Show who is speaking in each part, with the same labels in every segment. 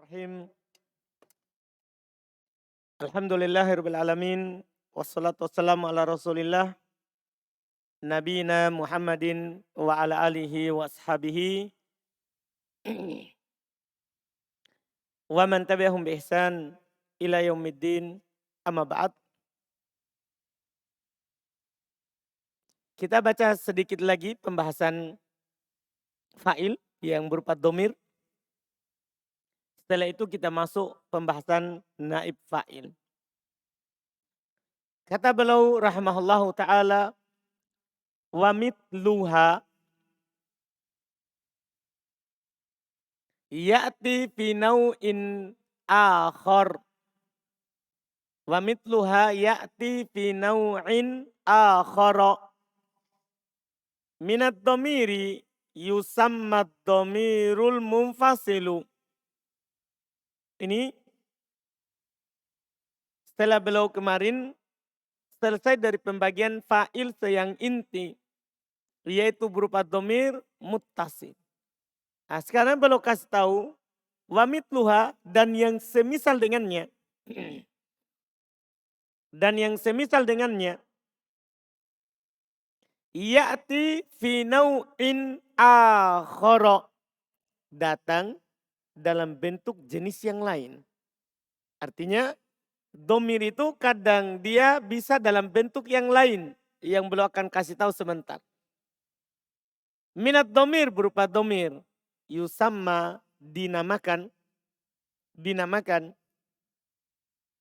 Speaker 1: Bismillahirrahmanirrahim. Alhamdulillahirabbil alamin wassalatu wassalamu ala Rasulillah nabiyina Muhammadin wa ala alihi wa ashabihi wa man tabi'ahum bi ihsan ila yaumiddin. Amma ba'd. Kita baca sedikit lagi pembahasan fa'il yang berupa dhamir. Setelah itu kita masuk pembahasan naib fa'il. Kata beliau rahimahullahu taala, wa mitluha ya'ti fi naw'in akhar. Wa mitluha ya'ti fi naw'in akhara. Minad dhamiri yusamma dhamirul munfasilu. Ini setelah beliau kemarin selesai dari pembagian fa'il yang inti, yaitu berupa dhamir muttasil. Nah, sekarang beliau kasih tahu wa mitluha dan yang semisal dengannya. Dan yang semisal dengannya ya'ti fi naw'in akhara, datang dalam bentuk jenis yang lain. Artinya dhamir itu kadang dia bisa dalam bentuk yang lain yang beliau akan kasih tahu sebentar. Minat dhamir berupa dhamir yusamma dinamakan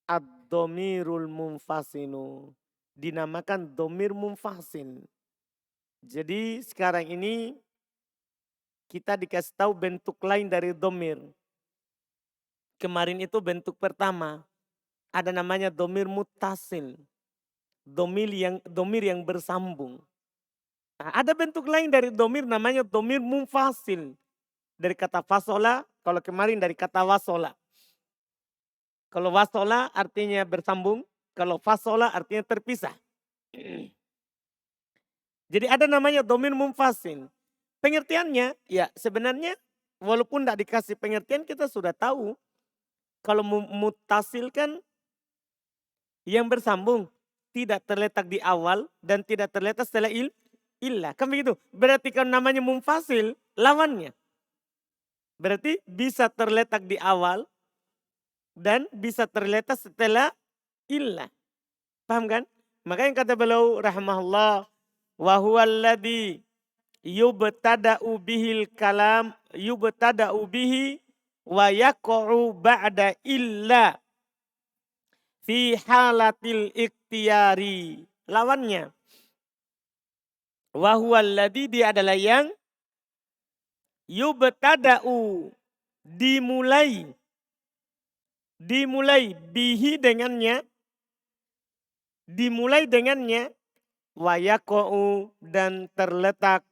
Speaker 1: ad-dhamirul munfasilu, dinamakan dhamir munfasil. Jadi sekarang ini kita dikasih tahu bentuk lain dari dhamir. Kemarin itu bentuk pertama, ada namanya dhamir muttasil, dhamir yang bersambung. Nah, ada bentuk lain dari dhamir namanya dhamir munfasil. Dari kata fasola, kalau kemarin dari kata wasola. Kalau wasola artinya bersambung, kalau fasola artinya terpisah. Jadi ada namanya dhamir munfasil. Pengertiannya, ya sebenarnya walaupun tidak dikasih pengertian kita sudah tahu. Kalau muttasil kan yang bersambung, tidak terletak di awal dan tidak terletak setelah illah. Kan begitu? Berarti kalau namanya munfasil, lawannya. Berarti bisa terletak di awal dan bisa terletak setelah illah. Paham kan? Makanya kata beliau rahimahullah, wa huwallazi yubtada'u bihil kalam yubtada'u bihi wa yaqa'u ba'da illa fi halatil ikhtiyari. Lawannya, wa huwallazi, dia adalah yang yubtada'u, dimulai bihi dengannya wa yaqa'u, dan terletak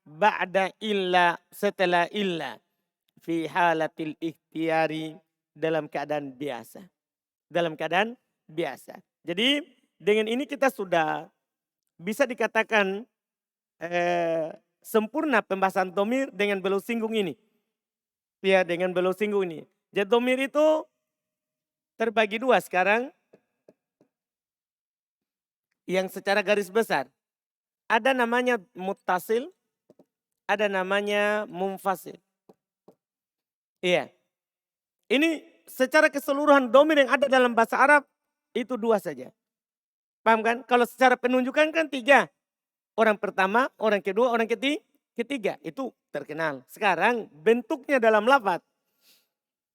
Speaker 1: ba'da illa, setelah illa, fi halatil ikhtiyari, dalam keadaan biasa. Jadi dengan ini kita sudah bisa dikatakan sempurna pembahasan dhamir dengan beliau singgung ini. Ya, dengan beliau singgung ini. Jadi dhamir itu terbagi dua sekarang. Yang secara garis besar. Ada namanya muttasil, ada namanya munfasil. Iya. Ini secara keseluruhan dhamir yang ada dalam bahasa Arab itu dua saja. Paham kan? Kalau secara penunjukan kan tiga. Orang pertama, orang kedua, orang ketiga. Itu terkenal. Sekarang bentuknya dalam lafaz.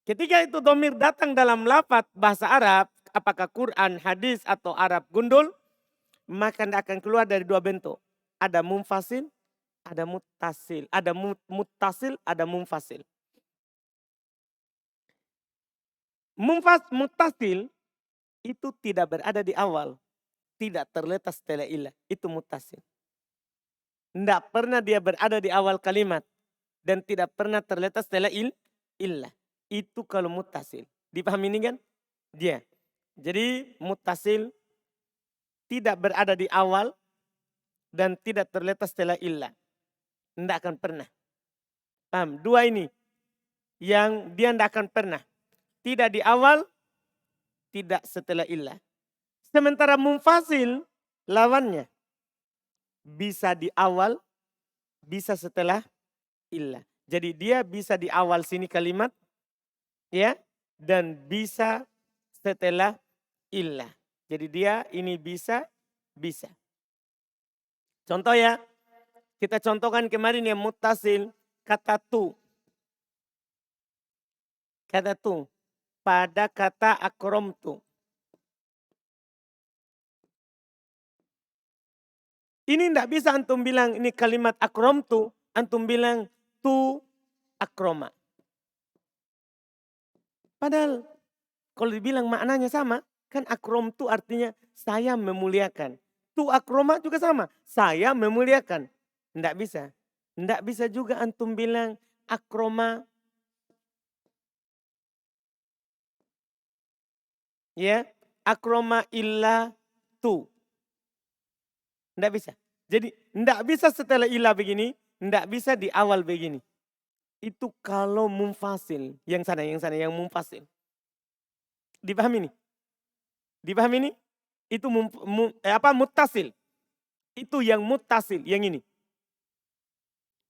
Speaker 1: Ketika itu dhamir datang dalam lafaz bahasa Arab, apakah Quran, hadis atau Arab gundul, maka akan keluar dari dua bentuk. Ada munfasil, ada muttasil. Ada muttasil, ada munfasil. Muttasil itu tidak berada di awal. Tidak terletak setelah ilah. Itu muttasil. Tidak pernah dia berada di awal kalimat. Dan tidak pernah terletak setelah illah. Itu kalau muttasil. Dipahami ini kan? Dia. Jadi muttasil tidak berada di awal dan tidak terletak setelah illah. Tidak akan pernah. Paham? Dua ini yang dia tidak akan pernah. Tidak di awal, tidak setelah illah. Sementara munfasil lawannya. Bisa di awal, bisa setelah illah. Jadi dia bisa di awal sini kalimat, ya, dan bisa setelah illah. Jadi dia ini bisa. Contoh ya, kita contohkan kemarin yang muttasil, kata tu. Kata tu, pada kata akramtu. Ini tidak bisa antum bilang ini kalimat akramtu, antum bilang tu akroma. Padahal kalau dibilang maknanya sama, kan akramtu artinya saya memuliakan. Tu akroma juga sama, saya memuliakan. Tidak bisa. Tidak bisa juga antum bilang akroma. Ya, akroma illa tu. Tidak bisa. Jadi tidak bisa setelah ilah begini, tidak bisa di awal begini. Itu kalau munfasil, yang sana yang munfasil. Dipahami nih? Dipahami nih? Itu muttasil. Itu yang muttasil, yang ini.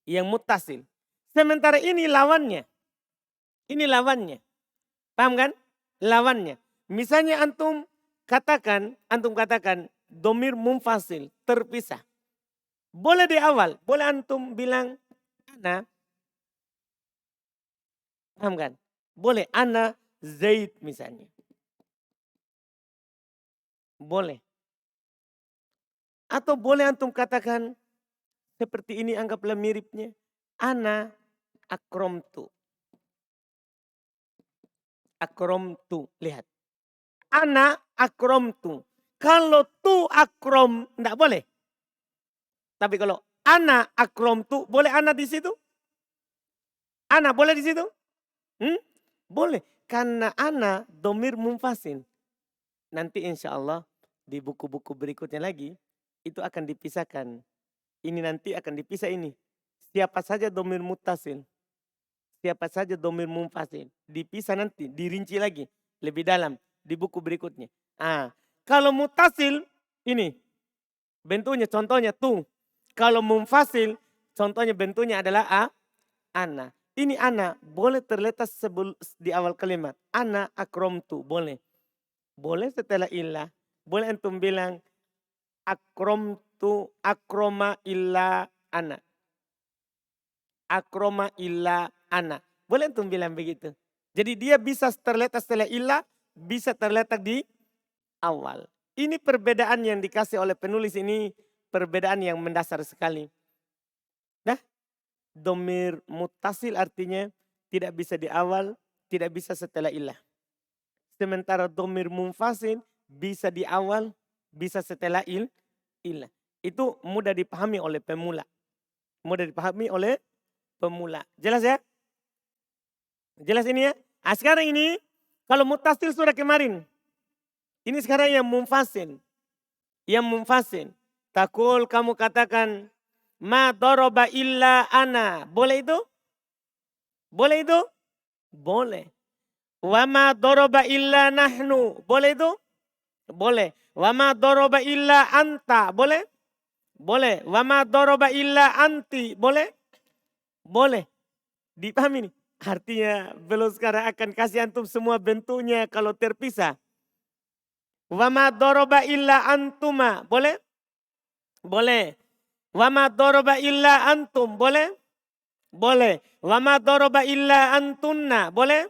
Speaker 1: Yang muttasil. Sementara ini lawannya. Ini lawannya. Paham kan? Lawannya. Misalnya antum katakan domir munfasil, terpisah. Boleh di awal, boleh antum bilang ana. Paham kan? Boleh ana Zaid misalnya. Boleh. Atau boleh antum katakan seperti ini, anggaplah miripnya. Ana akromtu. Akromtu, lihat. Ana akromtu. Kalau tu akrom, enggak boleh. Tapi kalau ana akromtu, boleh ana di situ? Ana boleh di situ? Boleh. Karena ana domir munfasil. Nanti insya Allah di buku-buku berikutnya lagi, itu akan dipisahkan. Ini nanti akan dipisah ini. Siapa saja domir muttasil. Siapa saja domir munfasil. Dipisah nanti, dirinci lagi. Lebih dalam di buku berikutnya. Kalau muttasil ini bentuknya contohnya tu. Kalau munfasil contohnya bentuknya adalah ana. Ini ana boleh terletak di awal kalimat. Ana akromtu boleh. Boleh setelah illah. Boleh antum bilang akromtu akroma illa ana. Akroma illa ana. Boleh antum bilang begitu. Jadi dia bisa terletak setelah illah, bisa terletak di awal. Ini perbedaan yang dikasih oleh penulis ini, perbedaan yang mendasar sekali. Nah, domir muttasil artinya tidak bisa di awal, tidak bisa setelah illah. Sementara domir munfasil bisa di awal, bisa setelah illah. Itu mudah dipahami oleh pemula. Mudah dipahami oleh pemula. Jelas ya? Jelas ini ya? Sekarang ini kalau muttasil sudah kemarin. Ini sekarang yang munfasil. Yang munfasil. Takul kamu katakan ma doroba illa ana. Boleh itu? Boleh itu? Boleh. Wa ma doroba illa nahnu. Boleh itu? Boleh. Wa ma doroba illa anta. Boleh? Boleh. Wa ma doroba illa anti. Boleh? Boleh. Dipahami nih? Artinya belum sekarang akan kasih antum semua bentuknya kalau terpisah. Wa ma doroba illa antuma. Boleh? Boleh. Wa ma doroba illa antum. Boleh? Boleh. Wa ma doroba illa antunna. Boleh?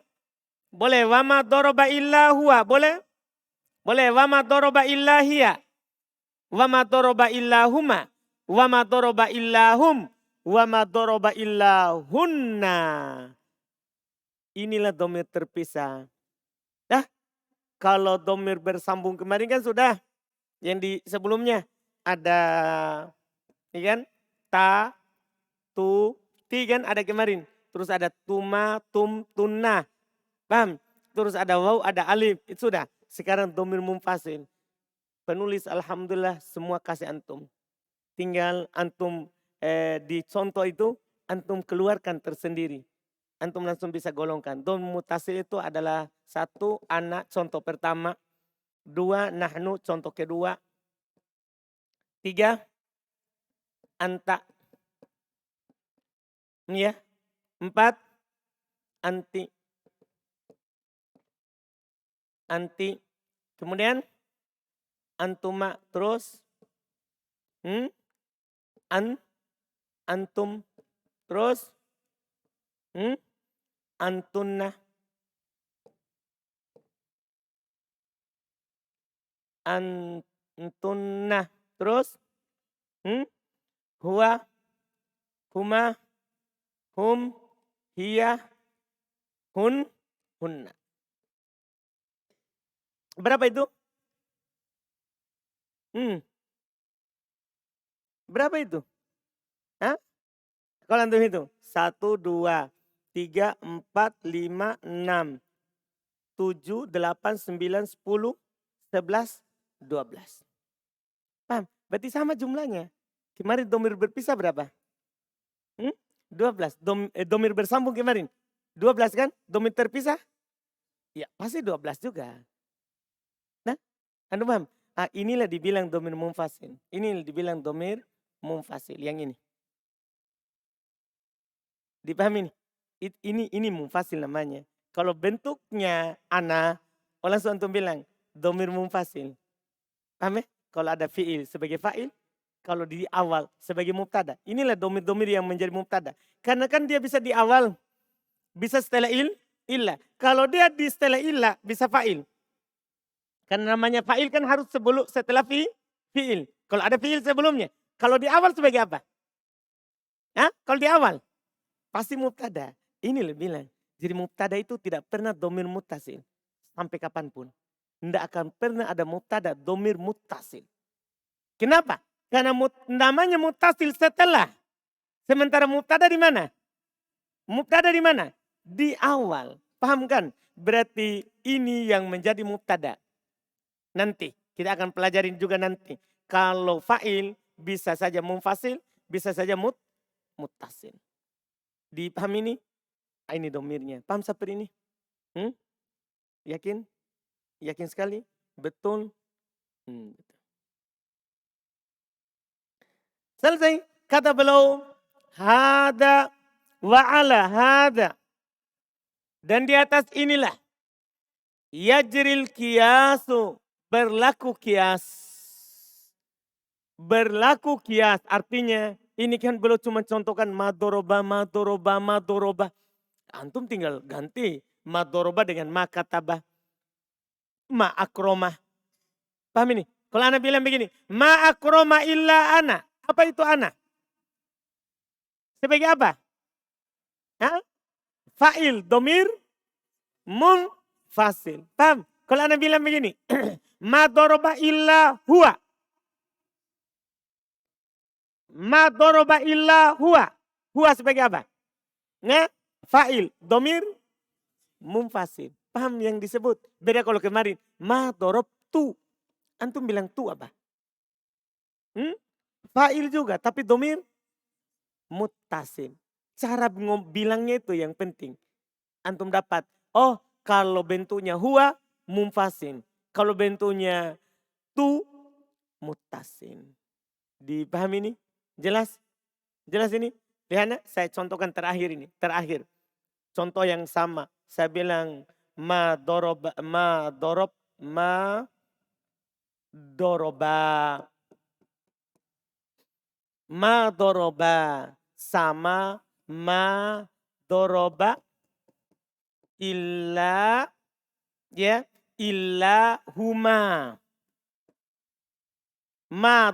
Speaker 1: Boleh. Wa ma doroba illa huwa. Boleh? Boleh. Wa ma doroba illa hiya. Wa ma doroba illa huma. Wa ma doroba illa hum. Wa ma doroba illa hunna. Inilah domir terpisah. Kalau domir bersambung kemarin kan sudah. Yang di sebelumnya ada, ya kan? Ta, tu, ti kan ada kemarin. Terus ada tuma, tum, tunna. Paham? Terus ada waw, ada alif. Itu sudah. Sekarang domir munfasil. Penulis alhamdulillah semua kasih antum. Tinggal antum di contoh itu antum keluarkan tersendiri. Antum langsung bisa golongkan. Domir mutasil itu adalah 1, ana contoh pertama. 2, nahnu contoh kedua. 3, anta. Ya. 4, anti. Anti. Kemudian antuma terus. Antum terus. Antunna. Antunna terus. Huwa. Huma. Hum. Hiya. Hunna. Berapa itu? Berapa itu? Hah? Kalau antum hitung. 1, 2, 3, 4, 5, 6, 7, 8, 9, 10, 11, 12. Paham? Berarti sama jumlahnya. Kemarin domir berpisah berapa? 12. Domir bersambung kemarin. 12 kan? Domir terpisah? Ya pasti 12 juga. Nah, antum paham? Inilah dibilang domir munfasil. Inilah dibilang domir munfasil. Yang ini. Dipahami nih? Ini munfasil namanya. Kalau bentuknya ana, langsung antum bilang domir munfasil. Paham ya? Kalau ada fi'il sebagai fa'il, kalau di awal sebagai mubtada. Inilah domir-domir yang menjadi mubtada. Karena kan dia bisa di awal, bisa setelah illa. Kalau dia di setelah illa, bisa fa'il. Karena namanya fa'il kan harus setelah fi'il. Kalau ada fi'il sebelumnya. Kalau di awal sebagai apa? Kalau di awal, pasti mubtada. Ini lebih bilang. Jadi mubtada itu tidak pernah domir muttasil. Sampai kapanpun. Tidak akan pernah ada mubtada domir muttasil. Kenapa? Karena namanya muttasil setelah. Sementara mubtada di mana? Mubtada di mana? Di awal. Paham kan? Berarti ini yang menjadi mubtada. Nanti kita akan pelajarin juga nanti. Kalau fa'il bisa saja munfasil, bisa saja muttasil. Dipahami ini? Ini domirnya. Paham seperti ini? Yakin? Yakin sekali? Betul? Betul. Selesai. Kata beliau, hada wa ala hada. Dan di atas inilah yajril kiasu, berlaku kias. Berlaku kias artinya ini kan belum cuma contohkan madoroba. Antum tinggal ganti madoroba dengan makatabah. Ma'akromah. Paham ini? Kalau anak bilang begini, ma'akromah illa ana. Apa itu ana? Sebagai apa? Fa'il, domir, munfasil. Paham? Kalau anak bilang begini, madoroba illa huwa. Madoroba illa huwa. Huwa sebagai apa? Fa'il, domir, munfasil. Paham yang disebut? Beda kalau kemarin, madorob tu. Antum bilang tu apa? Fa'il juga, tapi domir, muttasil. Cara bilangnya itu yang penting. Antum dapat, kalau bentuknya huwa, munfasil. Kalau bentuknya tu, muttasil. Dipahami ini? Jelas? Jelas ini? Lihat, saya contohkan terakhir ini. Terakhir. Contoh yang sama. Saya bilang doroba sama doroba illa huma.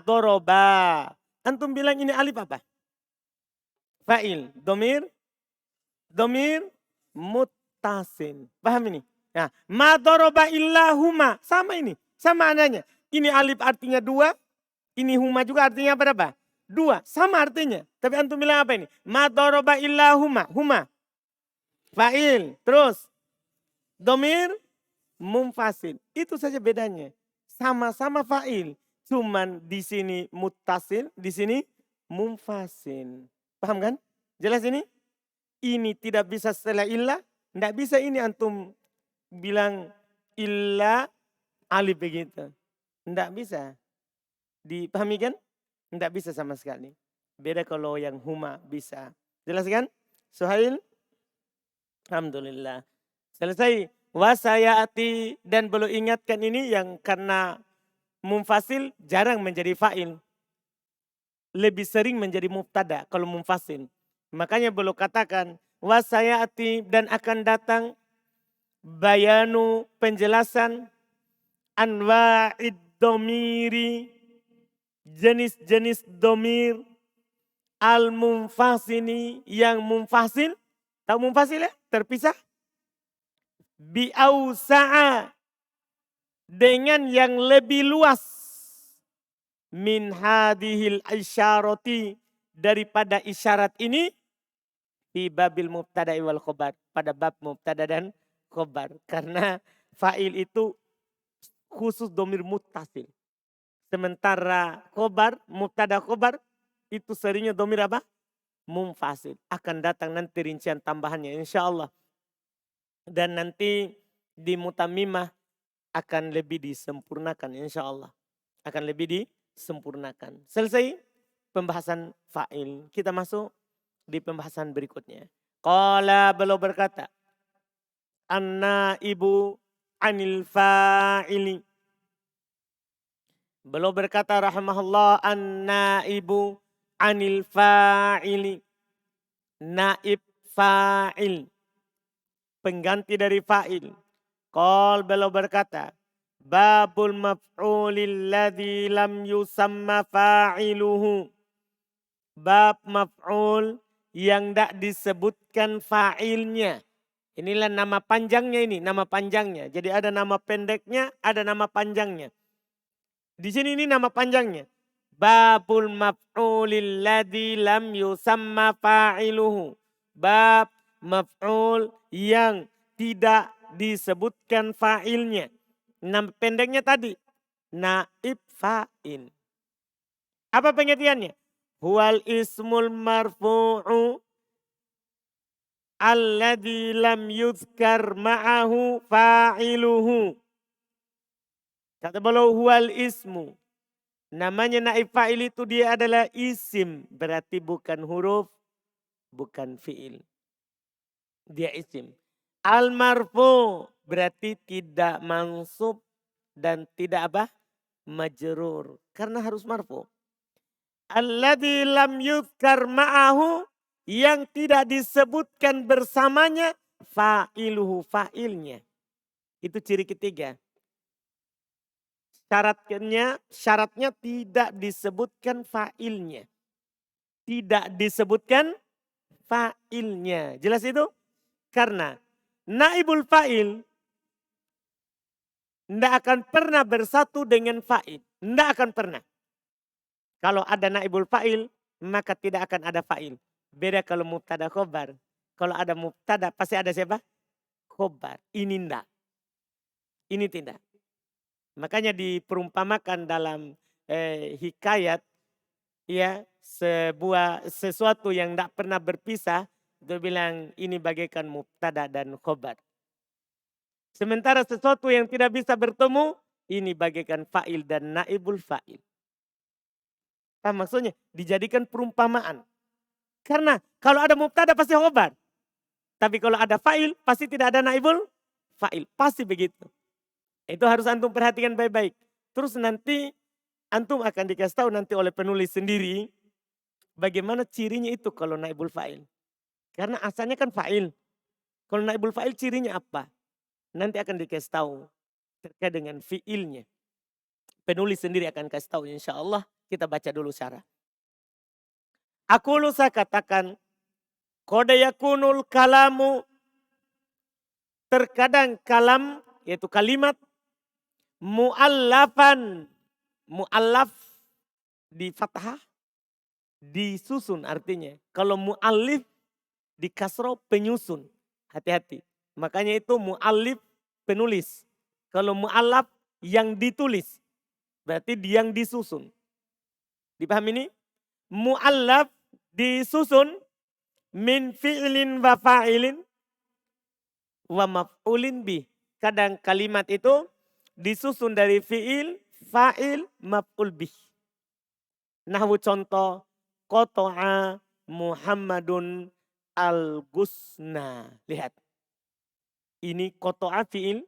Speaker 1: Doroba. Antum bilang ini alif apa? Fa'il. Domir muttasil. Paham ini? Nah, doroba illa huma. Sama ini. Sama adanya. Ini alif artinya 2. Ini huma juga artinya berapa? 2. Sama artinya. Tapi antum bilang apa ini? Doroba illa huma. Huma. Fa'il. Terus. Domir munfasil. Itu saja bedanya. Sama-sama fa'il. Cuman di sini muttasil, di sini munfasil. Paham kan? Jelas ini? ini tidak bisa setelah illa, tidak bisa ini antum bilang illa alif begitu. Tidak bisa. Dipahami kan? Tidak bisa sama sekali. Beda kalau yang huma bisa. Jelas kan? Suhail? Alhamdulillah. Selesai. Wasayati dan perlu ingatkan ini yang karena munfasil jarang menjadi fa'il. Lebih sering menjadi mubtada kalau munfasil. Makanya perlu katakan wasayati dan akan datang bayanu penjelasan anwa'id domiri jenis-jenis domir al-munfasini yang munfasil. Tahu munfasil ya? Terpisah. Bi'ausa'a dengan yang lebih luas min hadihil isyarati daripada isyarat ini di babil mubtada wal khobar, pada bab mubtada dan khobar, karena fa'il itu khusus domir muttasil, sementara khobar mubtada khobar itu seringnya domir apa? Munfasil. Akan datang nanti rincian tambahannya insyaallah, dan nanti di mutamimah akan lebih disempurnakan insyaallah, akan lebih disempurnakan. Selesai pembahasan fa'il, kita masuk di pembahasan berikutnya. Qala beliau berkata, an-naibu anil fa'ili. Beliau berkata rahimahullah, an-naibu anil fa'ili. Naib fa'il, pengganti dari fa'il. Qal beliau berkata, babul maf'ulil ladzi lam yusamma fa'iluhu. Bab maf'ul yang tidak disebutkan fa'ilnya. Inilah nama panjangnya ini, nama panjangnya. Jadi ada nama pendeknya, ada nama panjangnya. Di sini ini nama panjangnya. Babul maf'ulil ladzi lam yusamma fa'iluhu. Bab maf'ul yang tidak disebutkan fa'ilnya. Nama pendeknya tadi, naib fa'il. Apa pengertiannya? Huwal ismul marfu'u alladzi lam yuzkar ma'ahu fa'iluhu. Kata beliau huwal ismu. Namanya naib fa'il itu dia adalah isim. Berarti bukan huruf, bukan fi'il. Dia isim. Al-marfu berarti tidak mansub dan tidak apa? Majrur. Karena harus marfu. Alladzi lam yuzkar ma'ahu, yang tidak disebutkan bersamanya fa'iluhu, fa'ilnya. Itu ciri ketiga. Syaratnya tidak disebutkan fa'ilnya. Tidak disebutkan fa'ilnya. Jelas itu? Karena naibul fa'il tidak akan pernah bersatu dengan fa'il. Tidak akan pernah. Kalau ada naibul fa'il, maka tidak akan ada fa'il. Beda kalau mubtada khobar. Kalau ada mubtada, pasti ada siapa? Khobar. Ini tidak. Ini tidak. Makanya diperumpamakan dalam hikayat, ya, sesuatu yang tidak pernah berpisah, dia bilang ini bagaikan mubtada dan khobar. Sementara sesuatu yang tidak bisa bertemu, ini bagaikan fa'il dan naibul fa'il. Apa maksudnya? Dijadikan perumpamaan. Karena kalau ada mubtada pasti khobar. Tapi kalau ada fa'il pasti tidak ada naibul fa'il. Pasti begitu. Itu harus antum perhatikan baik-baik. Terus nanti antum akan dikasih tahu nanti oleh penulis sendiri bagaimana cirinya itu kalau naibul fa'il. Karena asalnya kan fa'il. Kalau naibul fa'il cirinya apa? Nanti akan dikasih tahu terkait dengan fi'ilnya. Penulis sendiri akan kasih tahu insyaallah. Kita baca dulu syarah. Aku lusa katakan qad yakunul kalamu, terkadang kalam yaitu kalimat mu'allafan. Mu'allaf di fathah disusun artinya. Kalau mu'allif di kasroh penyusun. Hati-hati. Makanya itu mu'allif penulis. Kalau mu'allaf yang ditulis. Berarti yang disusun. Dipahami ini? Mu'allaf disusun min fi'lin wa fa'ilin wa maf'ulin bih. Kadang kalimat itu disusun dari fi'il, fa'il, maf'ul bih. Nahwu contoh, qata'a Muhammadun al-gusna. Lihat. Ini qata'a fi'il,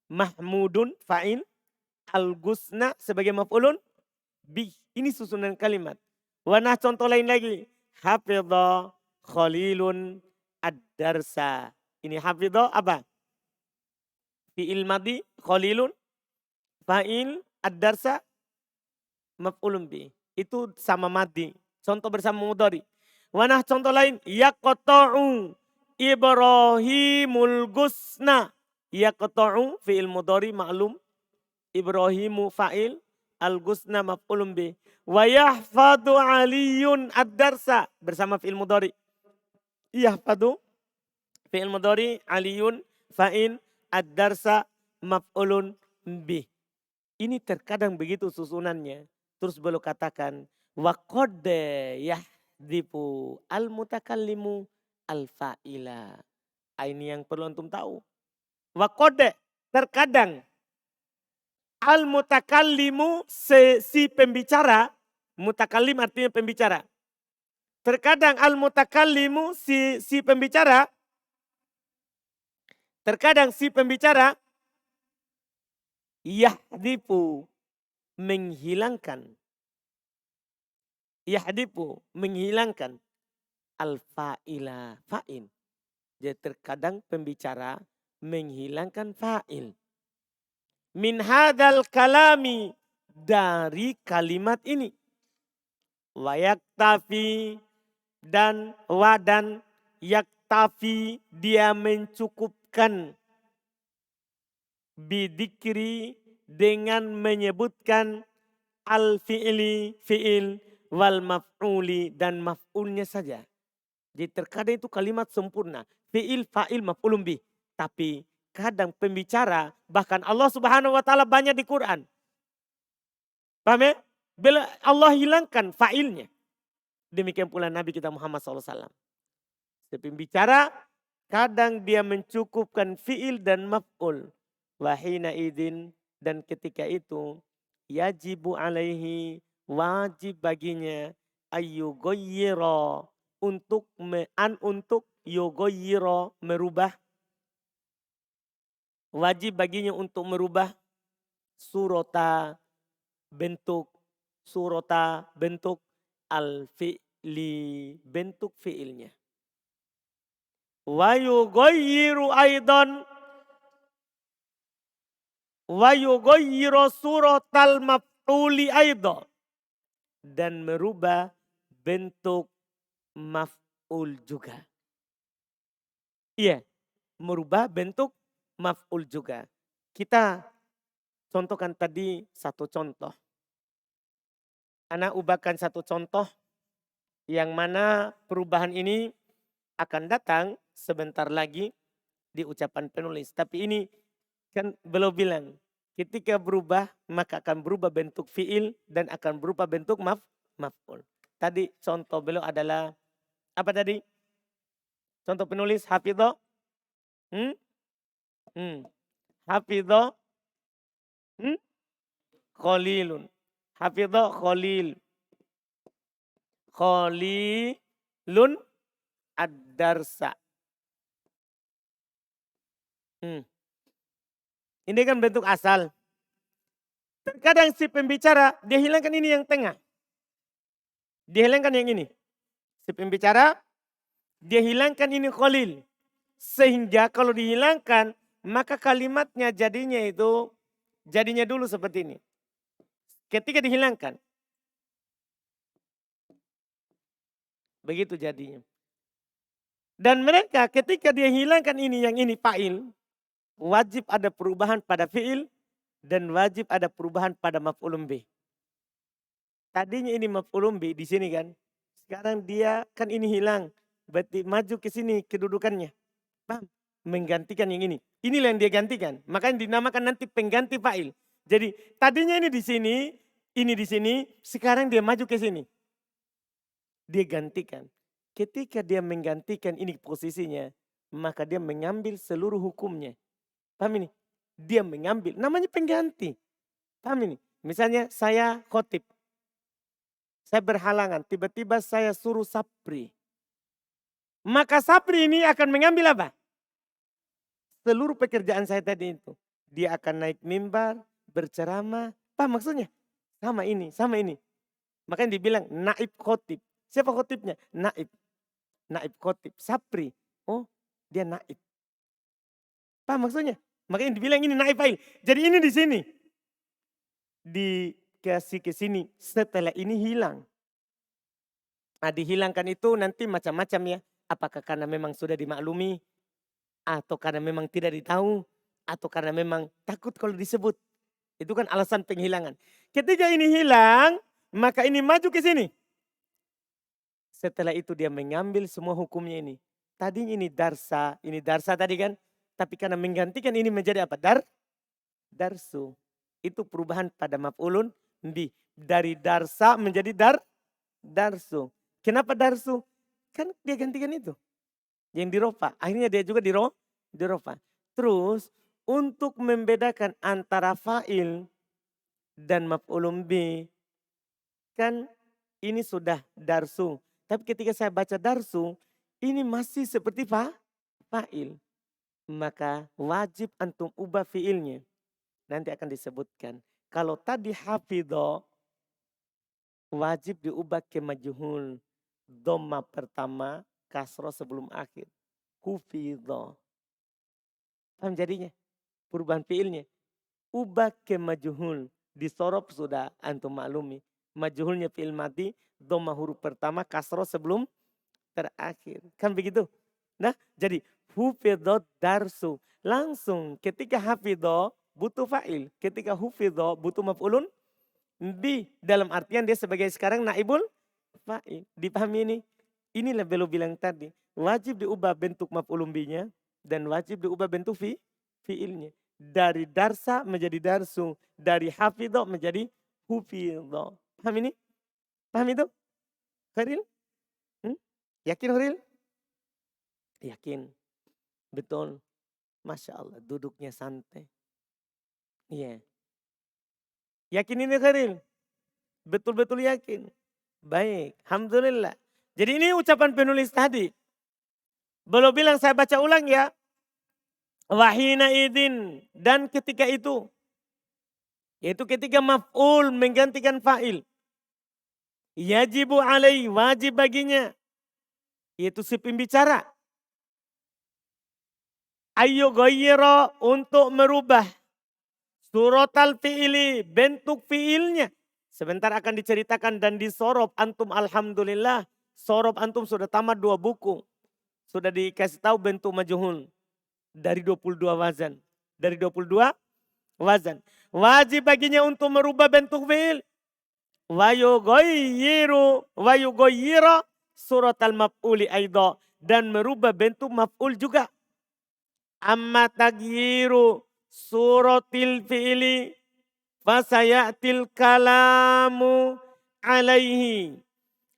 Speaker 1: Mahmudun fa'il, al-gusna sebagai maf'ulun bih. Ini susunan kalimat. Wanah contoh lain lagi. Hafidha Khalilun ad-darsa. Ini hafidha apa? Fi'il madhi Khalilun fa'il ad-darsa maf'ulun bih. Itu sama madhi. Contoh bersama mudhari. Wanah contoh lain. Yaqta'u Ibrahimul gusna. Yaqta'u fi'il mudhari ma'lum. Ibrahimu fa'il. Al-gusna maf'ulun bih. Wa yahfadu aliyun ad-darsa. Bersama fi'il mudhari. Yahfadu fi'il mudhari aliyun fa'il ad-darsa maf'ulun bih. Ini terkadang begitu susunannya. Terus beliau katakan wa qad yahdifu al-mutakallimu al-fa'ila. Ini yang perlu antum tahu. Wa qad terkadang al-mutakallimu si pembicara, mutakallim artinya pembicara. Terkadang al-mutakallimu si pembicara, terkadang si pembicara yahdifu menghilangkan. Yahdifu menghilangkan al-fa'ila fa'il. Jadi terkadang pembicara menghilangkan fa'il. Min hadal kalami dari kalimat ini. Wa yaktafi dan wadan yaktafi dia mencukupkan bidikri dengan menyebutkan al-fi'li fi'il wal maf'uli dan maf'ulnya saja. Jadi terkadang itu kalimat sempurna. Fi'il, fa'il, maf'ulun bih. Tapi kadang pembicara, bahkan Allah Subhanahu wa taala banyak di Quran. Paham ya? Bila Allah hilangkan fa'ilnya. Demikian pula Nabi kita Muhammad SAW. Pembicara kadang dia mencukupkan fi'il dan maf'ul. Wahina idin dan ketika itu yajibu alaihi wajib baginya ayyughayyira untuk yugoyiro merubah. Wajib baginya untuk merubah surata bentuk al-fi'li bentuk fi'ilnya. Wa yugoyiru aidan wa yugoyiru suratal maf'uli aidan dan merubah bentuk maf'ul juga. Iya, merubah bentuk maf'ul juga. Kita contohkan tadi satu contoh. Ana ubahkan satu contoh yang mana perubahan ini akan datang sebentar lagi di ucapan penulis. Tapi ini kan belum bilang ketika berubah maka akan berubah bentuk fi'il dan akan berubah bentuk maf'ul. Tadi contoh beliau adalah apa tadi? Contoh penulis hafidho. Hafidho. Khalilun. Hafidho khalil. Khalilun ad-darsa. Ini kan bentuk asal. Terkadang si pembicara dia hilangkan ini yang tengah. Dia hilangkan yang ini. Si pembicara dia hilangkan ini khalil. Sehingga kalau dihilangkan maka kalimatnya jadinya dulu seperti ini. Ketika dihilangkan. Begitu jadinya. Dan mereka ketika dia hilangkan ini yang ini fa'il. Wajib ada perubahan pada fi'il. Dan wajib ada perubahan pada maf'ulun bih. Tadinya ini maf'ulun bih di sini kan. Sekarang dia kan ini hilang. Berarti maju ke sini kedudukannya. Paham? Menggantikan yang ini. Inilah yang dia gantikan. Makanya dinamakan nanti pengganti fa'il. Jadi tadinya ini di sini, sekarang dia maju ke sini. Dia gantikan. Ketika dia menggantikan ini posisinya, maka dia mengambil seluruh hukumnya. Paham ini? Dia mengambil, namanya pengganti. Paham ini? Misalnya saya khotib, saya berhalangan, tiba-tiba saya suruh sapri. Maka sapri ini akan mengambil apa? Seluruh pekerjaan saya tadi itu. Dia akan naik mimbar, berceramah. Paham maksudnya? Sama ini, sama ini. Makanya dibilang naib khotib. Siapa khotibnya? Naib. Naib khotib. Sapri. Oh, dia naib. Paham maksudnya? Makanya dibilang ini naib fa'il. Jadi ini di sini. Dikasih ke sini. Setelah ini hilang. Nah, dihilangkan itu nanti macam-macam ya. Apakah karena memang sudah dimaklumi. Atau karena memang tidak ditahu. Atau karena memang takut kalau disebut. Itu kan alasan penghilangan. Ketika ini hilang, maka ini maju ke sini. Setelah itu dia mengambil semua hukumnya ini. Tadi ini darsa tadi kan. Tapi karena menggantikan ini menjadi apa? Darsu. Itu perubahan pada maf'ulun bi. Dari darsa menjadi darsu. Kenapa darsu? Kan dia gantikan itu. Yang dirofa. Akhirnya dia juga dirofa. Terus untuk membedakan antara fa'il dan maf'ulun bi. Kan ini sudah darsu. Tapi ketika saya baca darsu, ini masih seperti fa'il. Maka wajib antum ubah fi'ilnya. Nanti akan disebutkan. Kalau tadi hafidho, wajib diubah ke majhul. Dhamma pertama, kasroh sebelum akhir. Hufidho. Paham jadinya? Perubahan fi'ilnya. Ubah ke majhul. Disorob sudah antum maklumi. Majhulnya fi'il mati, dhamma huruf pertama, kasroh sebelum terakhir. Kan begitu? Nah, jadi hufidho darsu. Langsung ketika hafidho butuh fa'il. Ketika hufidho butuh maf'ulun bi. Dalam artian dia sebagai sekarang naibul fa'il. Dipahami ini? Inilah beliau bilang tadi. Wajib diubah bentuk maf'ulun binya. Dan wajib diubah bentuk fi'ilnya. Dari darsa menjadi darsu. Dari hafidho menjadi hufidho. Paham ini? Paham itu? Khairil? Yakin Khairil? Yakin. Betul. Masya Allah duduknya santai. Iya. Yakin ini Khairil? Betul-betul yakin. Baik. Alhamdulillah. Jadi ini ucapan penulis tadi. Belum bilang saya baca ulang ya. Wahina idin. Dan ketika itu. Yaitu ketika maf'ul menggantikan fa'il. Yajibu alaih. Wajib baginya. Yaitu si pembicara. Ayo goyiro untuk merubah. Surat al-fi'ili. Bentuk fi'ilnya. Sebentar akan diceritakan dan disorob. Antum alhamdulillah. Sorob antum sudah tamat 2 buku. Sudah dikasih tahu bentuk majhul. Dari 22 wazan. Dari 22 wazan. Wajib baginya untuk merubah bentuk fi'il. Wa yugoyiru surat al-maf'uli aidha. Dan merubah bentuk maf'ul juga. Amma tagyiru suratil fi'ili. Fasayatil kalamu alaihi.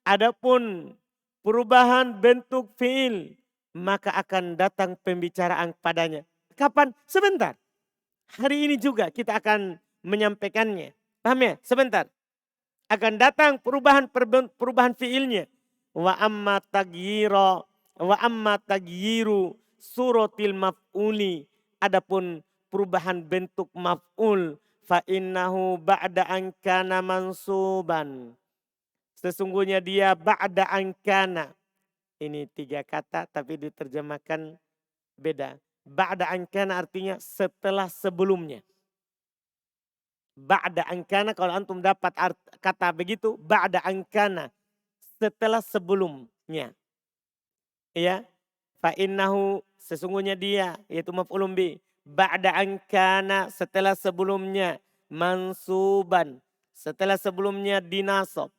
Speaker 1: Adapun perubahan bentuk fi'il. Maka akan datang pembicaraan padanya. Kapan? Sebentar. Hari ini juga kita akan menyampaikannya. Paham ya? Sebentar. Akan datang perubahan fi'ilnya. Wa amma tagyiru suratil maf'uli. Adapun perubahan bentuk maf'ul. Fa innahu ba'da an kana mansuban. Sesungguhnya dia ba'da an kana. Ini 3 kata tapi diterjemahkan beda. Ba'da an kana artinya setelah sebelumnya. Ba'da an kana kalau antum dapat kata begitu. Ba'da an kana. Setelah sebelumnya. Ya. Fa innahu sesungguhnya dia yaitu maf'ulun bi. Ba'da an kana setelah sebelumnya. Mansuban. Setelah sebelumnya dinasab.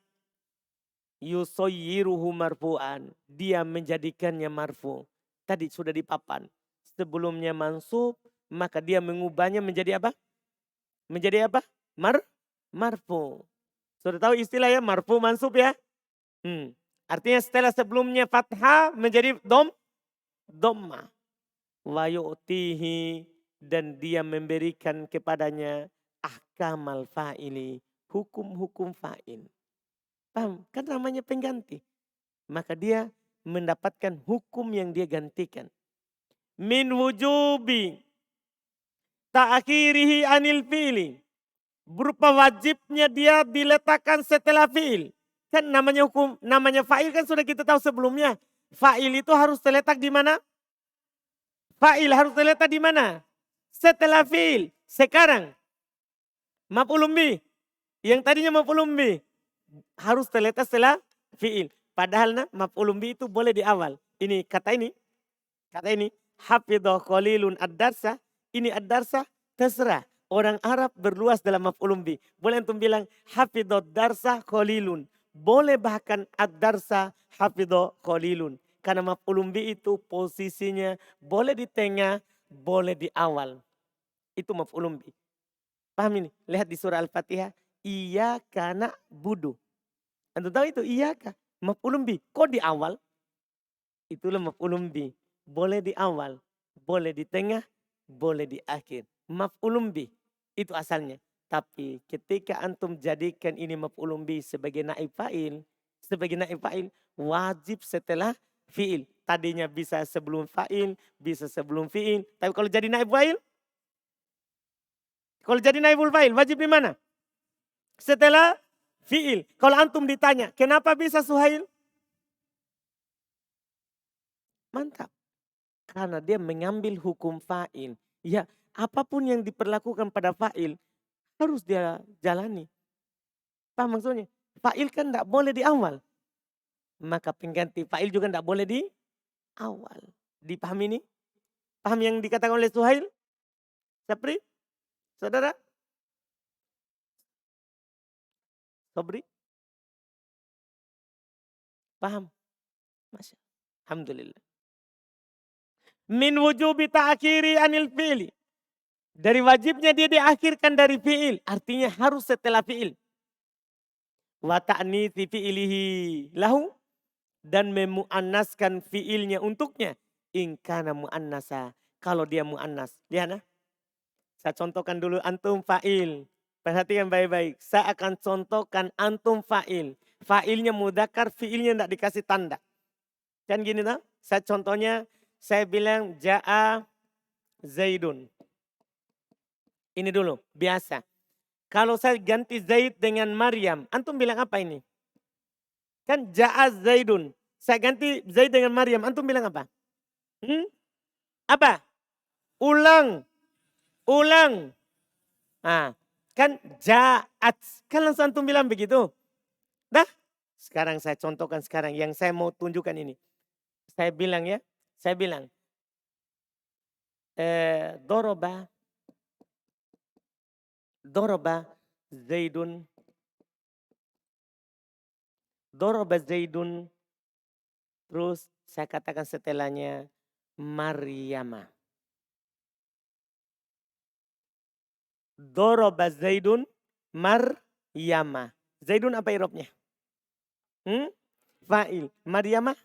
Speaker 1: Yusoyiruhu marfu'an. Dia menjadikannya marfu. Tadi sudah dipapan. Sebelumnya mansub. Maka dia mengubahnya menjadi apa? Menjadi apa? Marfu. Sudah tahu istilah ya marfu mansub ya? Artinya setelah sebelumnya fathah menjadi dhamma. Wa yu'tihi, dan dia memberikan kepadanya ahkamal fa'ili, hukum-hukum fa'il. Paham? Kan namanya pengganti. Maka dia mendapatkan hukum yang dia gantikan. Min wujubi ta'akhirihi anil fi'li. Berupa wajibnya dia diletakkan setelah fi'il. Kan namanya hukum, namanya fa'il kan sudah kita tahu sebelumnya. Fa'il itu harus terletak di mana? Fa'il harus terletak di mana? Setelah fi'il. Sekarang maf'ulun bih. Yang tadinya maf'ulun bih harus terletak setelah fi'il. Padahal maf'ulun bih itu boleh di awal. Ini kata ini. Kata ini. Hafidhah qalilun ad-darsa. Ini ad-darsa terserah. Orang Arab berluas dalam maf'ulun bih. Boleh antum bilang hafidhah darsa qalilun. Boleh bahkan ad-darsa hafidhah qalilun. Karena maf'ulun bih itu posisinya boleh di tengah, boleh di awal. Itu maf'ulun bih. Paham ini? Lihat di surah Al-Fatihah. Iyyaka na'budu. Antum tahu itu iyyaka. Maf'ulun bih. Kok di awal? Itulah maf'ulun bih. Boleh di awal, boleh di tengah, boleh di akhir. Maf'ulun bih. Itu asalnya. Tapi ketika antum jadikan ini maf'ulun bih sebagai naib fa'il. Sebagai naib fa'il wajib setelah fi'il. Tadinya bisa sebelum fa'il, bisa sebelum fi'il. Tapi kalau jadi naib fa'il, kalau jadi naibul fa'il wajib di mana? Setelah fi'il. Kalau antum ditanya, kenapa bisa Suhail? Mantap. Karena dia mengambil hukum fa'il. Ya, apapun yang diperlakukan pada fa'il harus dia jalani. Paham maksudnya? Fa'il kan tidak boleh di awal. Maka pengganti fa'il juga tidak boleh di awal. Dipahami ini? Paham yang dikatakan oleh Suhail? Sapri? Saudara? Sobri? Paham? Masya Allah. Alhamdulillah. Min wujubi ta'akhiri anil fi'li. Dari wajibnya dia diakhirkan dari fi'il. Artinya harus setelah fi'il. Wa ta'nitsi fi'ilihi lahu. Dan memuannaskan fi'ilnya untuknya. In kana muannasa. Kalau dia muannas. Lihat nah. Saya contohkan dulu antum fa'il. Perhatikan baik-baik. Saya akan contohkan antum fa'il. Fa'ilnya mudzakkar, fi'ilnya tidak dikasih tanda. Kan gini nah. Saya contohnya, saya bilang ja'a Zaidun. Ini dulu, biasa. Kalau saya ganti Zaid dengan Maryam, antum bilang apa ini? Kan ja'a Zaidun. Saya ganti Zaid dengan Maryam, antum bilang apa? Apa? Ulang. Ulang. Nah, kan ja'at. Kan langsung antum bilang begitu. Dah, sekarang saya contohkan sekarang yang saya mau tunjukkan ini. Saya bilang ya, saya bilang. Doroba Zaidun. Doroba Zaidun. Terus saya katakan setelahnya Maryama. Doroba Zaidun Maryama. Zaidun apa irobnya? Fa'il. Maryama?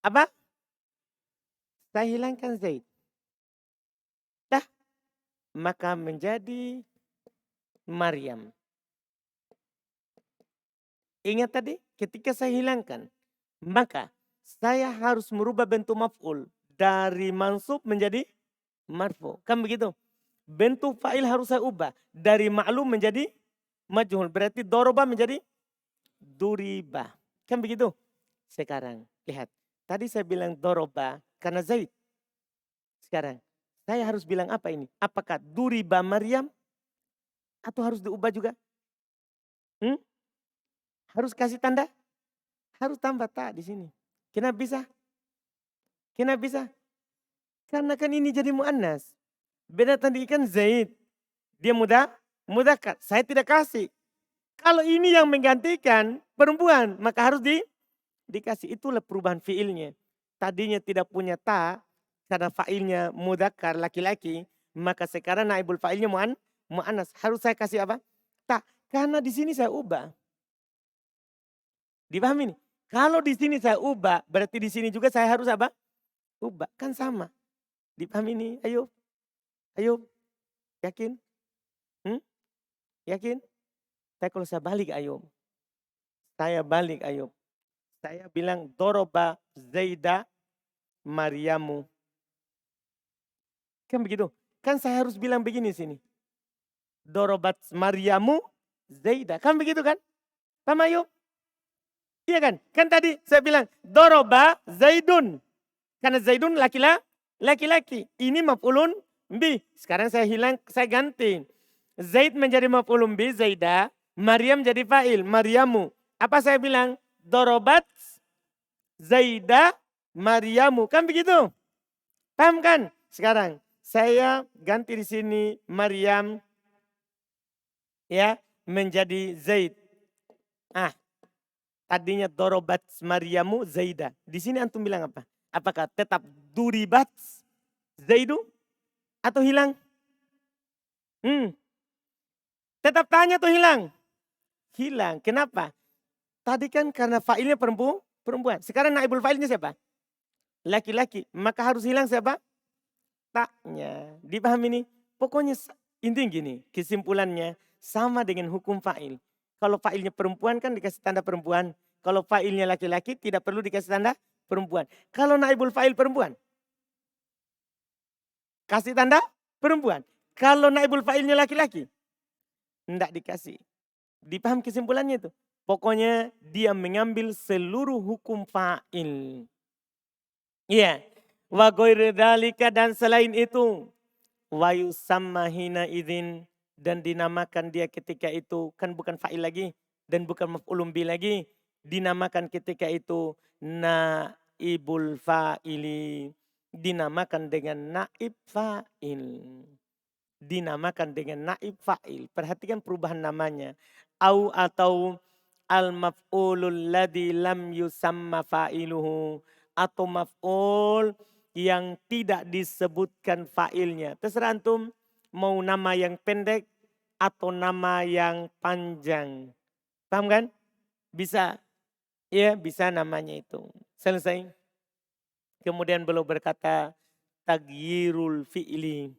Speaker 1: Apa? Saya hilangkan Zaid. Dah. Maka menjadi Maryam. Ingat tadi ketika saya hilangkan. Maka saya harus merubah bentuk maf'ul. Dari mansub menjadi marfu. Kan begitu? Bentuk fa'il harus saya ubah. Dari ma'lum menjadi majhul. Berarti doroba menjadi duriba. Kan begitu? Sekarang lihat. Tadi saya bilang doroba karena Zaid. Sekarang saya harus bilang apa ini? Apakah duriba Maryam? Atau harus diubah juga? Harus kasih tanda? Harus tambah tak di sini. Kenapa bisa? Kenapa bisa? Karena kan ini jadi muannas. Beda tadi kan Zaid. Dia mudzakkar. Saya tidak kasih. Kalau ini yang menggantikan perempuan, maka harus dikasih. Itulah perubahan fiilnya. Tadinya tidak punya ta, karena fa'ilnya mudzakkar laki-laki, maka sekarang naibul fa'ilnya muannas. Harus saya kasih apa? Ta. Karena di sini saya ubah. Dipahami nih? Kalau di sini saya ubah, berarti di sini juga saya harus apa? Ubah, kan sama. Dipahami nih? Ayo, ayo, yakin? Yakin? Tapi kalau saya balik Ayub, saya bilang doroba Zaida Maryamu. Kan begitu? Kan saya harus bilang begini sini. Dorobat Maryamu Zaida. Kan begitu kan? Paham Ayub? Iya kan? Kan tadi saya bilang doroba Zaidun. Karena Zaidun laki-laki. Ini maf'ulun bi. Sekarang saya ganti. Zaid menjadi maf'ulun bi Zaida. Maryam jadi fa'il. Maryamu. Apa saya bilang? Dorobat Zaida Maryamu. Kan begitu? Paham kan? Sekarang saya ganti di sini Maryam ya menjadi Zaid. Tadinya dorobat Maryamu Zaida. Di sini antum bilang apa? Apakah tetap duribat Zaidu atau hilang? Tetap tanya atau hilang? Hilang. Kenapa? Tadi kan karena fa'ilnya perempuan. Sekarang naibul fa'ilnya siapa? Laki-laki. Maka harus hilang siapa? Taknya. Dipahami nih? Pokoknya intinya gini. Kesimpulannya sama dengan hukum fa'il. Kalau fa'ilnya perempuan kan dikasih tanda perempuan. Kalau fa'ilnya laki-laki tidak perlu dikasih tanda perempuan. Kalau naibul fa'il perempuan. Kasih tanda perempuan. Kalau naibul fa'ilnya laki-laki. Tidak dikasih. Dipaham kesimpulannya itu? Pokoknya dia mengambil seluruh hukum fa'il. Iya. Wa ghairi dzalika dan selain itu. Wa yusamma hina idzin dan dinamakan dia ketika itu. Kan bukan fa'il lagi. Dan bukan maf'ulun bi lagi. Dinamakan ketika itu naibul fa'ili. Dinamakan dengan naib fa'il. Dinamakan dengan naib fa'il. Perhatikan perubahan namanya. Atau al-maf'ulul ladzi lam yusamma fa'iluhu. Atau maf'ul yang tidak disebutkan fa'ilnya. Terserah antum mau nama yang pendek atau nama yang panjang. Paham kan? Bisa. Ya bisa namanya itu. Selesai. Kemudian beliau berkata tagyirul fi'li.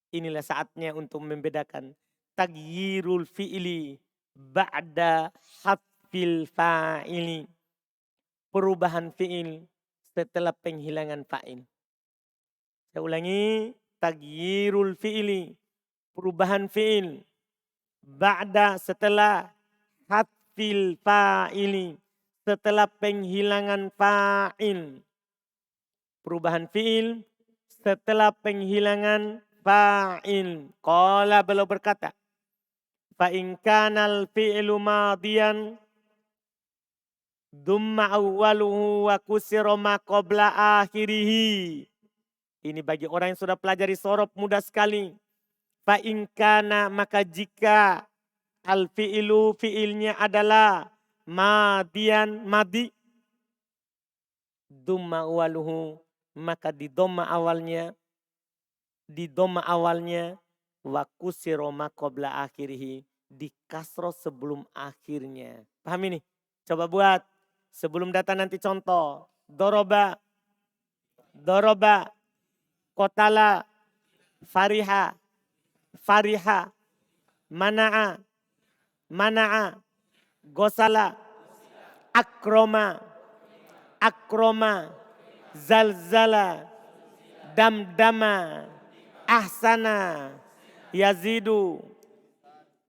Speaker 1: Inilah saatnya untuk membedakan tagyirul fi'li ba'da hatfil fa'ili. Perubahan fi'il setelah penghilangan fa'il. Saya ulangi, tagyirul fi'li. Perubahan fi'il ba'da setelah hatfil fa'ili. Setelah penghilangan fa'il. Perubahan fi'il setelah penghilangan fa'il. Qala beliau berkata. Fa in kanal fi'lu madiyan dumma awwaluhu wa kusira ma qabla akhirih. Ini bagi orang yang sudah pelajari sorof mudah sekali. Fa in kana maka jika al fi'lu fi'ilnya adalah madian madi. Dumma awwaluhu maka di dhamma awalnya wa kusira ma qabla akhirih di kasroh sebelum akhirnya. Paham ini? Coba buat sebelum datang nanti contoh. Doroba, kotala, fariha, mana'a, gosala, akroma, zalzala, damdama, ahsana, yazidu.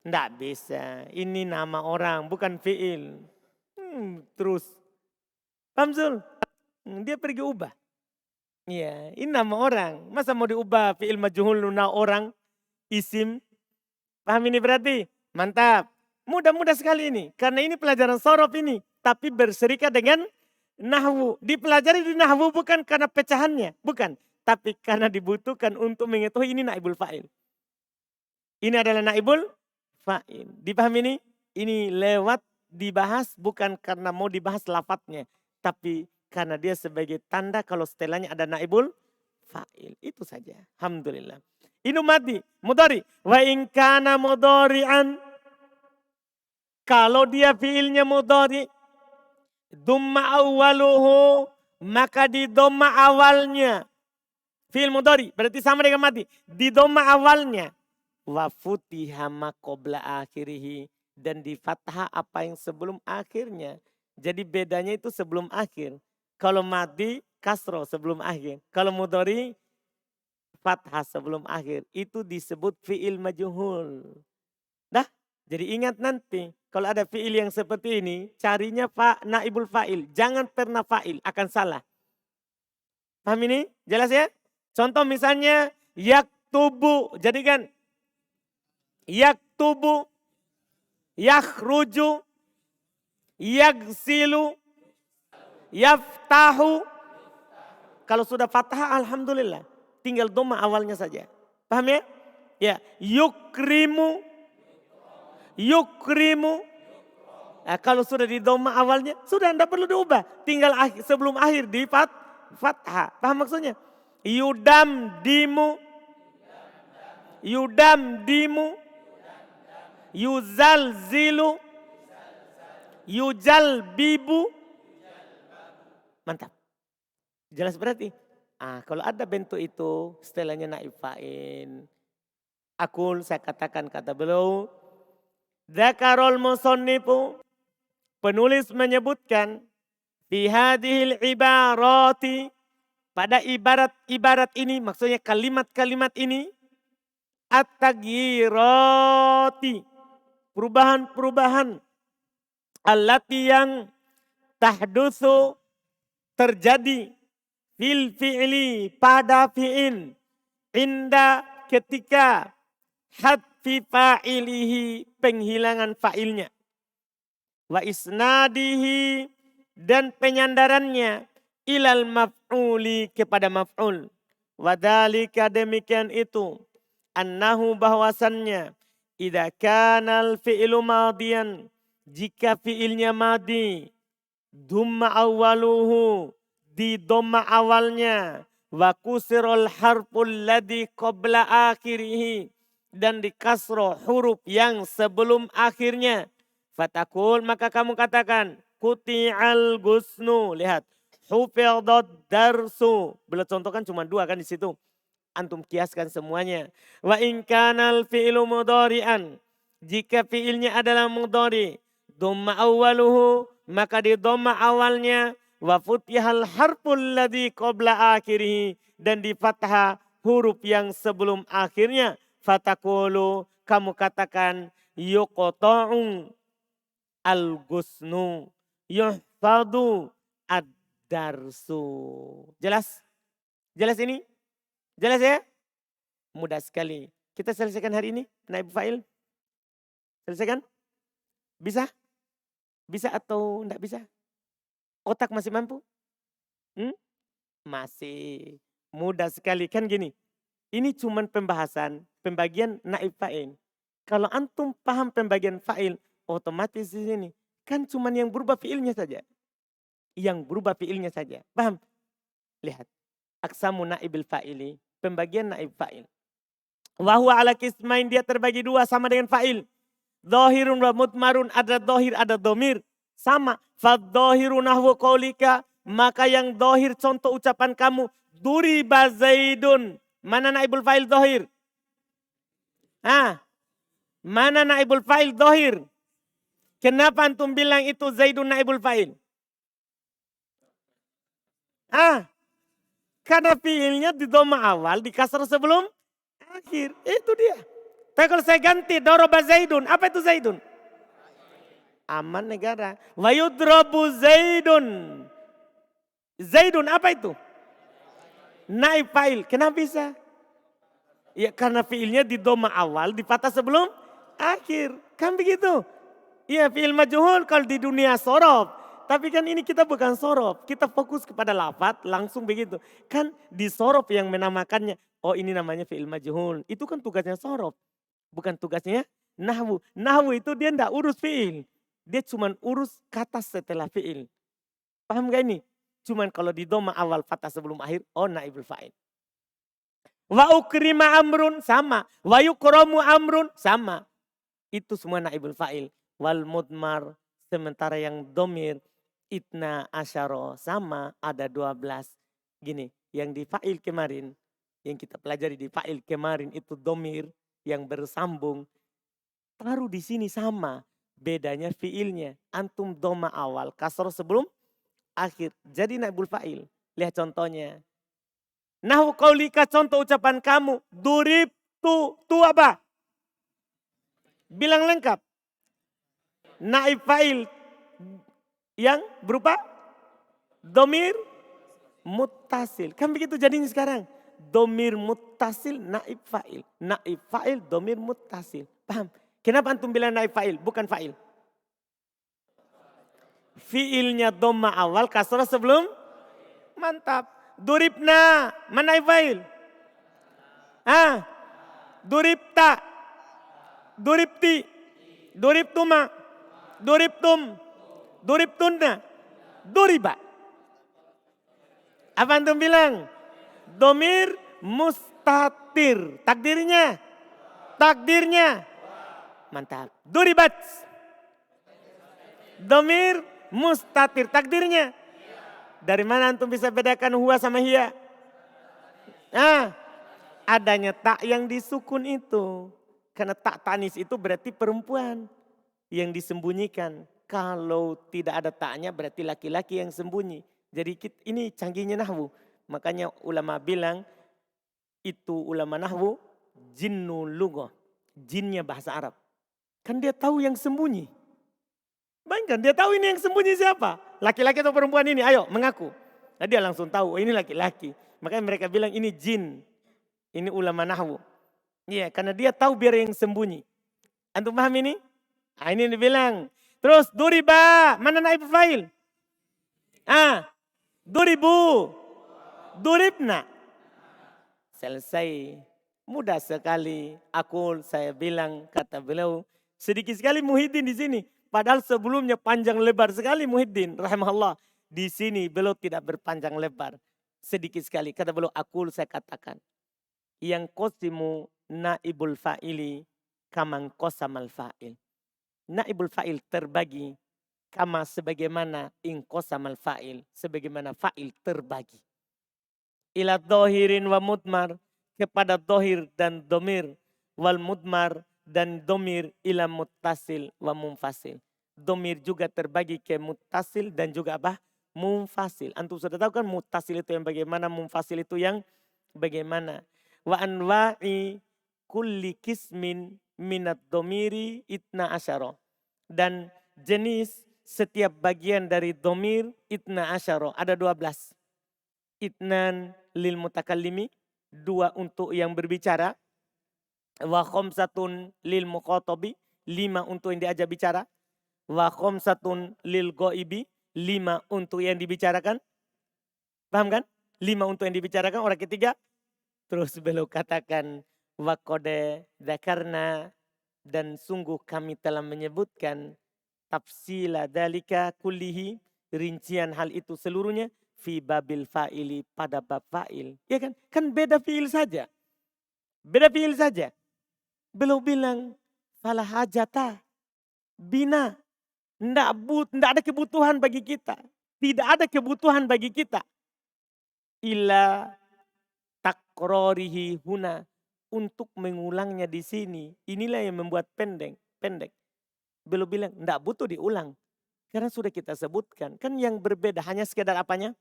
Speaker 1: Tidak bisa. Ini nama orang bukan fi'il. Terus. Paham Zul? Dia pergi ubah. Iya, ini nama orang. Masa mau diubah fi'il majhul na orang, isim. Paham ini berarti? Mantap. Mudah-mudah sekali ini. Karena ini pelajaran sorof ini. Tapi berserikat dengan nahwu. Dipelajari di nahwu bukan karena pecahannya. Bukan. Tapi karena dibutuhkan untuk mengetahui ini naibul fa'il. Ini adalah naibul fa'il. Dipahami ini? Ini lewat dibahas bukan karena mau dibahas lafadznya. Tapi karena dia sebagai tanda kalau setelahnya ada naibul fa'il. Itu saja. Alhamdulillah. Ini mati. Mudhari. Wa in kana mudhari'an. Kalau dia fi'ilnya mudhari. Dhamma awwaluhu, maka di dhamma awalnya. Fi'il mudhari, berarti sama dengan mati. Di dhamma awalnya. Wa futiha ma qabla akhirihi. Dan di fathah apa yang sebelum akhirnya. Jadi bedanya itu sebelum akhir. Kalau mati, kasro sebelum akhir. Kalau mudhari, fathah sebelum akhir. Itu disebut fi'il majhul. Dah, jadi ingat nanti. Kalau ada fi'il yang seperti ini, carinya naibul fa'il. Jangan pernah fa'il, akan salah. Paham ini? Jelas ya? Contoh misalnya, yaktubu. Jadi kan, yaktubu, yakhruju, yaghsilu, yaftahu. Kalau sudah fathah, alhamdulillah. Tinggal dhamma awalnya saja. Paham ya? Ya, yukrimu, yukrimu. Nah, kalau sudah di dhamma awalnya, sudah tidak perlu diubah. Tinggal sebelum akhir di fathah. Paham maksudnya? Yudamdimu, yudamdimu, yuzalzilu, yujalbibu. Mantap. Jelas berarti? Kalau ada bentuk itu, setelahnya naib fa'il. Akul, saya katakan kata beliau. Dzakarul musannifu, penulis menyebutkan fi hadhil ibarati, pada ibarat-ibarat ini, maksudnya kalimat-kalimat ini, at-taghyirati, perubahan-perubahan, allati yang tahdutsu, terjadi, fil fi'li, pada fi'il, inda, ketika, hadfi fa'ilihi, penghilangan fa'ilnya. Wa isnadihi, dan penyandarannya, ilal maf'uli, kepada maf'ul. Wadhalika, demikian itu, annahu, bahwasannya, idza kanal fi'lu madiyan, jika fi'ilnya madi, dhamma awwaluhu, di dhamma awalnya, wa kusirul harful ladzi qabla akhirih, dan di kasroh huruf yang sebelum akhirnya. Fatakul, maka kamu katakan, kuti'al gusnu. Lihat, hufidhad darsu. Beliau contohkan cuma 2 kan di situ. Antum kiaskan semuanya. Wa in kanal fi'lu mudhari'an, jika fi'ilnya adalah mudhari, dhamma awwaluhu, maka di dhamma awalnya, wa futihal harful ladzi qabla akhirih, dan di fathah huruf yang sebelum akhirnya. Fatakulu, kamu katakan, yuqta'u al-gusnu, yuhfadu ad-darsu. Jelas? Jelas ini? Jelas ya? Mudah sekali. Kita selesaikan hari ini, naib fa'il. Selesaikan? Bisa? Bisa atau enggak bisa? Otak masih mampu? Masih. Mudah sekali. Kan gini, ini cuman pembagian naib fa'il. Kalau antum paham pembagian fa'il, otomatis di sini. Kan cuman yang berubah fi'ilnya saja. Yang berubah fi'ilnya saja. Paham? Lihat. Aksamu naibil fa'ili. Pembagian naib fa'il. Wahuwa ala kismain, dia terbagi 2 sama dengan fa'il. Dhahirun wa mudmarun, ada dhahir, ada dhamir. Sama. Fadhahiru nahwu qaulika, maka yang dhahir contoh ucapan kamu. Duriba Zaidun. Mana naibul fa'il dhahir? Mana naibul fa'il dhahir? Kenapa antum bilang itu Zaidun naibul fa'il? Karena fi'ilnya di dhamma awal, di kasar sebelum akhir. Itu dia. Tapi kalau saya ganti doroba Zaidun, apa itu Zaidun? Aman negara. Wa yudrabu Zaidun. Zaidun apa itu? Naib fa'il. Kenapa bisa? Ya karena fi'ilnya di dhamma awal, di fathah sebelum akhir. Kan begitu? Iya, fi'il majhul kalau di dunia sorof. Tapi kan ini kita bukan sorof. Kita fokus kepada lafaz langsung begitu. Kan di sorof yang menamakannya. Oh ini namanya fi'il majhul. Itu kan tugasnya sorof. Bukan tugasnya nahwu. Nahwu itu dia tidak urus fi'il. Dia cuma urus kata setelah fi'il. Paham gak ini? Cuman kalau di dhamma awal fathah sebelum akhir. Oh naibul fa'il. Wa ukrima amrun sama. Wa yukramu amrun sama. Itu semua naibul fa'il. Wal mudmar, sementara yang domir, Itna asyaro sama ada 12. Gini, yang di fa'il kemarin, yang kita pelajari di fa'il kemarin itu domir yang bersambung. Taruh di sini sama, bedanya fiilnya. Antum doma awal, kasroh sebelum akhir. Jadi naibul fa'il. Lihat contohnya. Nahu qaulika, contoh ucapan kamu. Durib tu apa? Bilang lengkap. Naib fa'il yang berupa domir muttasil. Kan begitu jadinya sekarang. Domir muttasil naib fa'il. Naib fa'il domir muttasil. Paham? Kenapa antum bilang naib fa'il? Bukan fa'il. Fiilnya doma awal, kasrah sebelum. Mantap. Duribna, mana naib fa'il? Duribta, duribti, duribtuma, duribtum, duribtunna, duriba. Apa antum bilang? Domir mustatir. Takdirnya. Mantap. Duribat. Domir mustatir. Takdirnya. Dari mana antum bisa bedakan huwa sama hiya? Adanya tak yang disukun itu. Karena tak tanis itu berarti perempuan yang disembunyikan. Kalau tidak ada taknya berarti laki-laki yang sembunyi. Jadi ini canggihnya nahwu. Makanya ulama bilang itu ulama nahwu jinnul lughah. Jinnya bahasa Arab. Kan dia tahu yang sembunyi. Bayangkan dia tahu ini yang sembunyi siapa. Laki-laki atau perempuan ini, ayo mengaku. Nah dia langsung tahu, ini laki-laki. Makanya mereka bilang ini jin. Ini ulama nahwu. Iya, karena dia tahu biar yang sembunyi. Antum paham ini? Ini dibilang. Terus duriba, mana naib fa'il? Duribu, duribna. Selesai. Mudah sekali. Saya bilang, kata beliau. Sedikit sekali Muhyiddin di sini. Padahal sebelumnya panjang lebar sekali Muhyiddin. Rahimahullah. Di sini beliau tidak berpanjang lebar. Sedikit sekali. Kata beliau, saya katakan. Yang qasimu naibul fa'ili kamang qasamal fa'il. Naibul fa'il terbagi kama sebagaimana inqasamal fa'il, sebagaimana fa'il terbagi. Ila dohirin wa mudmar, kepada dohir dan domir, wal mudmar dan domir ila muttasil wa munfasil. Domir juga terbagi ke muttasil dan juga apa? Munfasil. Antum sudah tahu kan muttasil itu yang bagaimana, munfasil itu yang bagaimana. Wa anwa'i kulli kismin minat domiri itna asyara. Dan jenis setiap bagian dari domir itna asyara. Ada 12. Itnan lil mutakallimi. 2 untuk yang berbicara. Wa khamsatun lil muqatabi. 5 untuk yang diajak bicara. Wa khamsatun lil ghaibi. 5 untuk yang dibicarakan. Paham kan? 5 untuk yang dibicarakan orang ketiga. Terus beliau katakan. Wa qad dzakarna, dan sungguh kami telah menyebutkan tafsila dalika kullihi, rincian hal itu seluruhnya fi babil fa'ili, pada bab fa'il. Ya kan? Kan beda fi'il saja. Beda fi'il saja. Beliau bilang fala hajata bina, enggak ada kebutuhan bagi kita. Tidak ada kebutuhan bagi kita. Illa takrorihi huna, untuk mengulangnya di sini. Inilah yang membuat pendek. Belum bilang, enggak butuh diulang. Karena sudah kita sebutkan. Kan yang berbeda hanya sekedar apanya?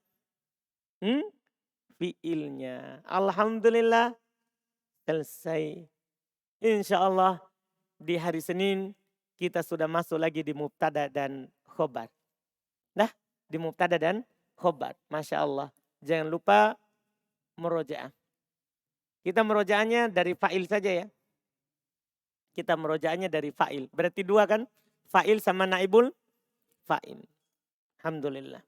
Speaker 1: Fiilnya. Alhamdulillah. Selesai. Insya Allah di hari Senin kita sudah masuk lagi di mubtada dan khobar. Nah, di mubtada dan khobar. Masya Allah. Jangan lupa murojaah. Kita merojaannya dari fa'il saja ya. Kita merojaannya dari fa'il. Berarti 2 kan? Fa'il sama naibul fa'il. Alhamdulillah.